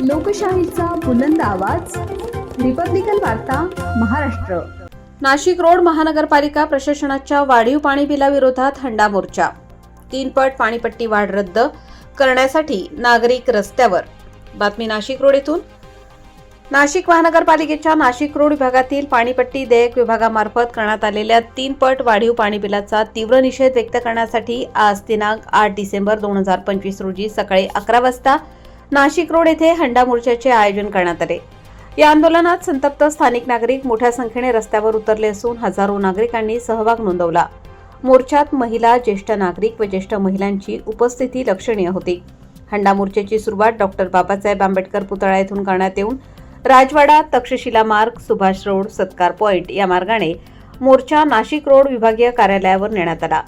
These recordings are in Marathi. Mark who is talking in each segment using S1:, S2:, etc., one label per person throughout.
S1: लोकशाहीचा बुलंद आवाज, रिपब्लिकन वार्ता, महाराष्ट्र।
S2: नाशिक रोड महानगरपालिका प्रशासनाच्या वाढीव पाणी बिलाविरोधात हंडा मोर्चा। 3 पट पाणीपट्टी वाढ रद्द करण्यासाठी नागरिक रस्त्यावर। बातमी नाशिक रोड येथून। नाशिक महानगरपालिकेच्या नाशिक रोड विभागातील पाणीपट्टी देयक विभागामार्फत करण्यात आलेल्या 3 पट वाढीव पाणी बिलाचा तीव्र निषेध व्यक्त करण्यासाठी आज दिनांक 8 डिसेंबर 2025 रोजी सकाळी 11 वाजता नाशिक रोड येथे हंडा मोर्चाचे आयोजन करण्यात आले। या आंदोलनात संतप्त स्थानिक नागरिक मोठ्या संख्येने रस्त्यावर उतरले असून हजारो नागरिकांनी सहभाग नोंदवला। मोर्चात महिला, ज्येष्ठ नागरिक व ज्येष्ठ महिलांची उपस्थिती लक्षणीय होती। हंडा मोर्चाची सुरुवात डॉक्टर बाबासाहेब आंबेडकर पुतळा येथून करण्यात येऊन राजवाडा, तक्षशिला मार्ग, सुभाष रोड, सत्कार पॉइंट या मार्गाने मोर्चा नाशिक रोड विभागीय कार्यालयावर नेण्यात आला।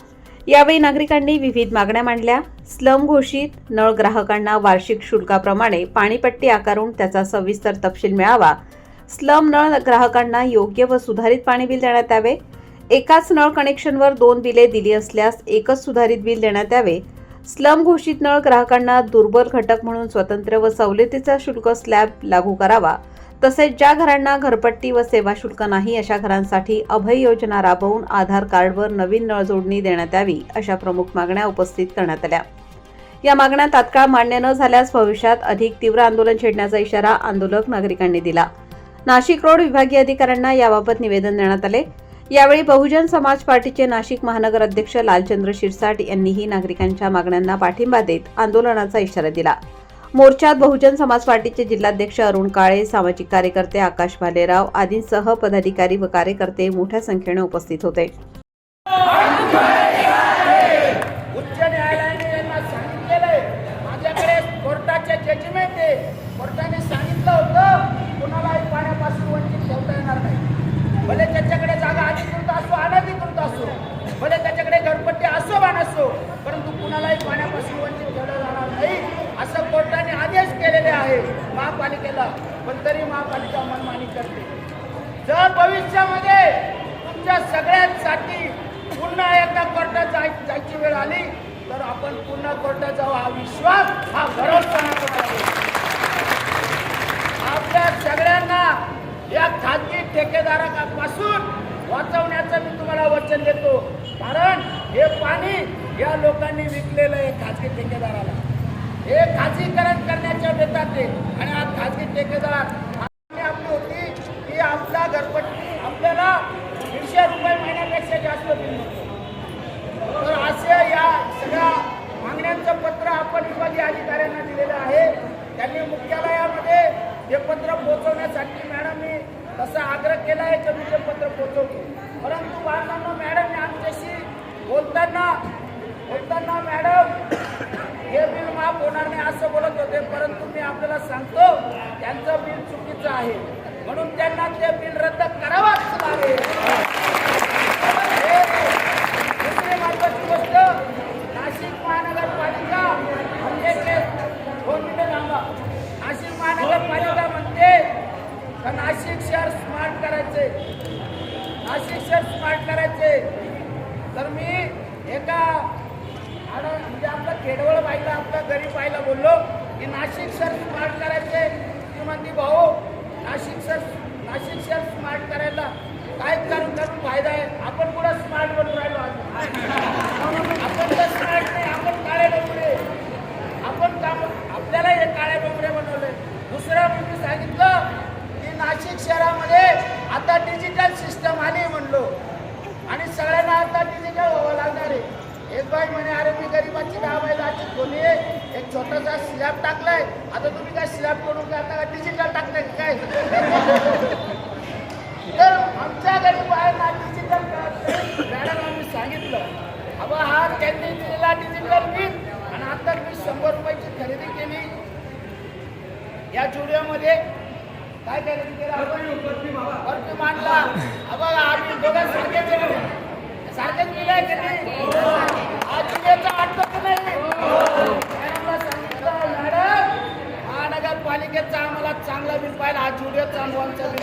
S2: यावेळी नागरिकांनी विविध मागण्या मांडल्या। स्लम घोषित नळ ग्राहकांना वार्षिक शुल्काप्रमाणे पाणीपट्टी आकारून त्याचा सविस्तर तपशील मिळावा। स्लम नळ ग्राहकांना योग्य व सुधारित पाणी बिल देण्यात यावे। एकाच नळ कनेक्शनवर 2 बिले दिली असल्यास एकच सुधारित बिल देण्यात यावे। स्लम घोषित नळ ग्राहकांना दुर्बल घटक म्हणून स्वतंत्र व सवलतीचा शुल्क स्लॅब लागू करावा। तसेच ज्या घरांना घरपट्टी व सेवा शुल्क नाही अशा घरांसाठी अभय योजना राबवून आधार कार्डवर नवीन नळ जोडणी देण्यात यावी, अशा प्रमुख मागण्या उपस्थित करण्यात आल्या। या मागण्या तात्काळ मान्य न झाल्यास भविष्यात अधिक तीव्र आंदोलन छेडण्याचा इशारा आंदोलक नागरिकांनी दिला। नाशिक रोड विभागीय अधिकाऱ्यांना याबाबत निवेदन देण्यात आले। यावेळी बहुजन समाज पार्टीचे नाशिक महानगर अध्यक्ष लालचंद्र शिरसाट यांनीही नागरिकांच्या मागण्यांना पाठिंबा देत आंदोलनाचा इशारा दिला। मोर्चात बहुजन समाज पार्टीचे जिल्हाध्यक्ष अरुण काळे, सामाजिक कार्यकर्ते आकाश भालेराव आदींसह पदाधिकारी व कार्यकर्ते मोठ्या संख्येने उपस्थित होते।
S3: उच्च न्यायालयाने यांना सांगितलेले, माझ्याकडे कोर्टाचे जजमेंट आहे, कोर्टाने सांगितलं होतं कुणालाही पाण्यापासून वंचित ठेवता येणार नाही। भले त्याच्याकडे जागा अधिकृत असो अनधिकृत असो, भले त्याच्याकडे घरपट्टी असो वा नसो, परंतु कुणालाही पाण्यापासून वंचित ठेवलं जाणार नाही असं कोर्टाने आदेश केलेले आहे महापालिकेला। पण तरी महापालिका मनमानी करते। जर भविष्यामध्ये तुमच्या सगळ्यांसाठी पुन्हा एकदा कोर्टात जायची वेळ आली तर आपण पुन्हा कोर्टात जाऊ, हा विश्वास, हा भरोसा आपल्या सगळ्यांना या खाजगी ठेकेदारापासून वाचवण्याचं मी तुम्हाला वचन देतो। कारण हे पाणी या लोकांनी विकलेलं आहे खाजगी ठेकेदाराला। हे खाजगीकरण करण्याच्या बेतात ते, आणि हा खाजगी ठेकेदार आपली होती की आपला घरपट्टी आपल्याला 150 रुपये महिन्यापेक्षा जास्त बिल मिळतो। तर असे या सगळ्या मागण्यांचं पत्र आपण विभागीय अधिकाऱ्यांना दिलेलं आहे। त्यांनी मुख्यालयामध्ये हे पत्र पोहोचवण्यासाठी मॅडमनी तसा आग्रह केला आहे की मी ते पत्र पोहोचवतो। परंतु बाळांनो, मॅडमने आमच्याशी बोलताना मॅडम हे बिल माफ होणार नाही असं बोलत होते, परंतु मी आपल्याला सांगतो त्यांचं बिल चुकीचं आहे, म्हणून त्यांना ते बिल रद्द करावंच लागेल। दुसरी महत्त्वाची गोष्ट, नाशिक महानगरपालिका म्हणजे 2 मिनिटं थांबा। नाशिक महानगरपालिका म्हणते का नाशिक शहर स्मार्ट करायचे, नाशिक शहर स्मार्ट करायचे। तर मी एका म्हणजे आपलं खेडवळ बाईला, आपल्या गरीब बाईला बोललो की नाशिक शहर स्मार्ट करायचे। ती म्हणती भाऊ नाशिक शहर स्मार्ट करायला काय करून फायदा आहे? आपण कुठं स्मार्ट बनून राहिलो? आपण तर स्मार्ट नाही, आपण काळे डोंगरे, आपण आपल्याला हे काळे डोंगरे बनवले। दुसरं मी सांगितलं की नाशिक शहरामध्ये आता डिजिटल सिस्टम आली म्हणलो, आणि सगळ्यांना आता डिजिटल व्हावं लागणार आहे। एक बाई म्हणे, अरे मी गरीबाची 10 महिलाची खोली आहे, एक छोटासा स्लॅब टाकलाय, आता तुम्ही काय स्लॅब करून आता डिजिटल टाकताय काय? तर आमच्या गरीब बायांना डिजिटल मॅडम आम्ही सांगितलं, अबा हा त्यांनी दिलेला डिजिटल बिल, आणि आता मी 100 रुपयाची खरेदी केली या जुडिओमध्ये। काय खरेदी केलं? वरती मांडला। अबा आम्ही दोघं सारखेच बिल आहे की नाही? हा जुडिओचा वाटतो की नाही? मॅडमला सांगितलं, मॅडम महानगरपालिकेचा आम्हाला चांगला बिल पाहिजे, हा जुडिओचा अनुभवांचा बिल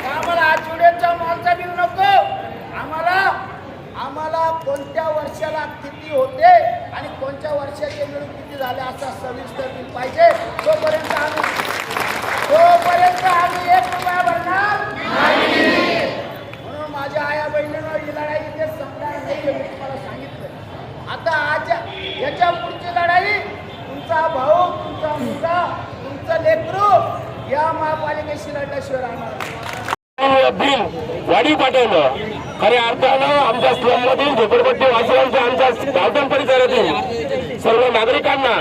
S3: आम्हाला हा जुडिओचा मॉलचा बिल नको, आम्हाला कोणत्या वर्षाला किती होते आणि कोणत्या वर्षाचे मिळून झाले असा सविस्तर बिल पाहिजे. तोपर्यंत आम्ही 1 रुपया भरणार नाही. म्हणून माझ्या आया बहिणींवर ही लढाई इथे संपणार नाही हे मी तुम्हाला सांगितलं. आता आज याच्या पुढची लढाई तुमचा भाऊ, तुमचा मुलगा, तुमचं लेकरू या महापालिकेशी लढल्याशिवाय राहणार.
S4: बिल वाढीव पाठवलं. खऱ्या अर्थानं आमच्या स्लममधील झोपडपट्टी वासियांच्या आमच्या गावठण परिसरातील सर्व नागरिकांना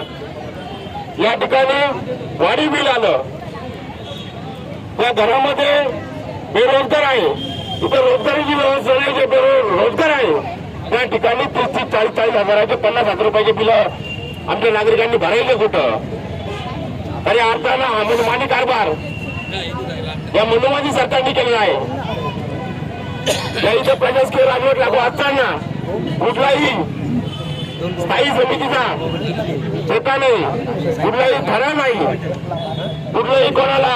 S4: या ठिकाणी वाढीव बिल आलं. त्या घरामध्ये बेरोजगार आहे, इथे रोजगारीची व्यवस्था नाही, जे बेरोजगार आहे त्या ठिकाणी 30 ते 40 हजाराचे 50,000 रुपयाचे बिलं आमच्या नागरिकांनी भरायचे कुठं? खऱ्या अर्थानं हा मनमानी कारभार या मनोवादी सरकारने केलेला आहे. या इथं प्रशासकीय राजवट लागू असताना कुठलाही स्थायी समितीचा ठेका नाही, कुठलाही ठराव नाही, कुठलंही कोणाला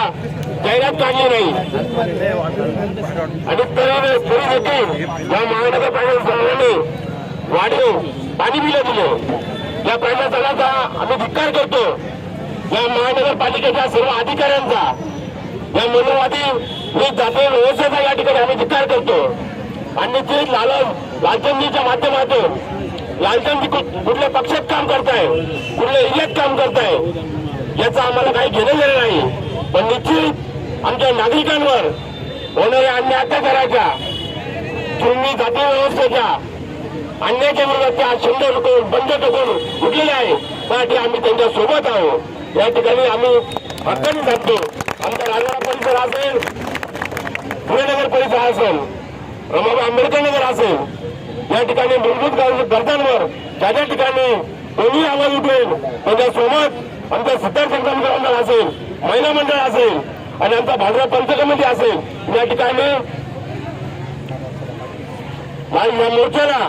S4: जाहिरात काढली नाही आणि तरी देखील या महानगरपालिकेने वाढीव पाणी बिलं दिले. या प्रशासनाचा आम्ही धिक्कार करतो. या महानगरपालिकेच्या सर्व अधिकाऱ्यांचा, या मनोवादी जातीय व्यवस्थेचा या ठिकाणी आम्ही धिक्कार करतो. आणि ते लालचंदीच्या माध्यमातून लालचंदी कुठल्या पक्षात काम करताय, कुठल्या एरियात काम करताय याचं आम्हाला काही घेणं देणं नाही. पण निश्चित आमच्या नागरिकांवर होणाऱ्या अन्याय अत्याचाराच्या, तुम्ही जातीय व्यवस्थेच्या अन्यायाच्या विरोधात त्या शंड रोखून बंद टोकून उठलेले आहे. त्यासाठी आम्ही त्यांच्या सोबत आहोत. या ठिकाणी आम्ही हक्काने सांगतो, आमचा राजवाडा परिसर असेल, पुणेनगर परिसर असेल, रमाबाई आंबेडकर नगर असेल, या ठिकाणी मूलभूत गरजांवर ज्या ज्या ठिकाणी कोणी आवाज उठवेल त्याच्यासोबत आमचा सिद्धार्थ संग्राम मंडळ असेल, महिला मंडळ असेल आणि आमचा भाजपा पंच कमिटी असेल, या ठिकाणी या मोर्चाला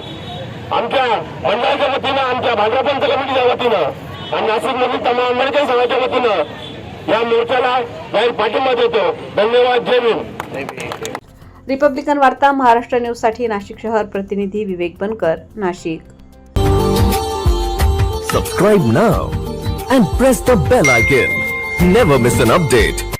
S4: आमच्या मंडळाच्या वतीनं, आमच्या भाजपा पंच कमिटीच्या वतीनं आणि नाशिकमधील तमाम आंबेडकर समाजाच्या वतीनं या मोर्चाला जाहीर पाठिंबा देतो. धन्यवाद. जय भीम.
S2: रिपब्लिकन वार्ता महाराष्ट्र न्यूजसाठी नाशिक शहर प्रतिनिधी विवेक बनकर, Nashik.
S5: Subscribe now and press the bell icon. Never miss an update.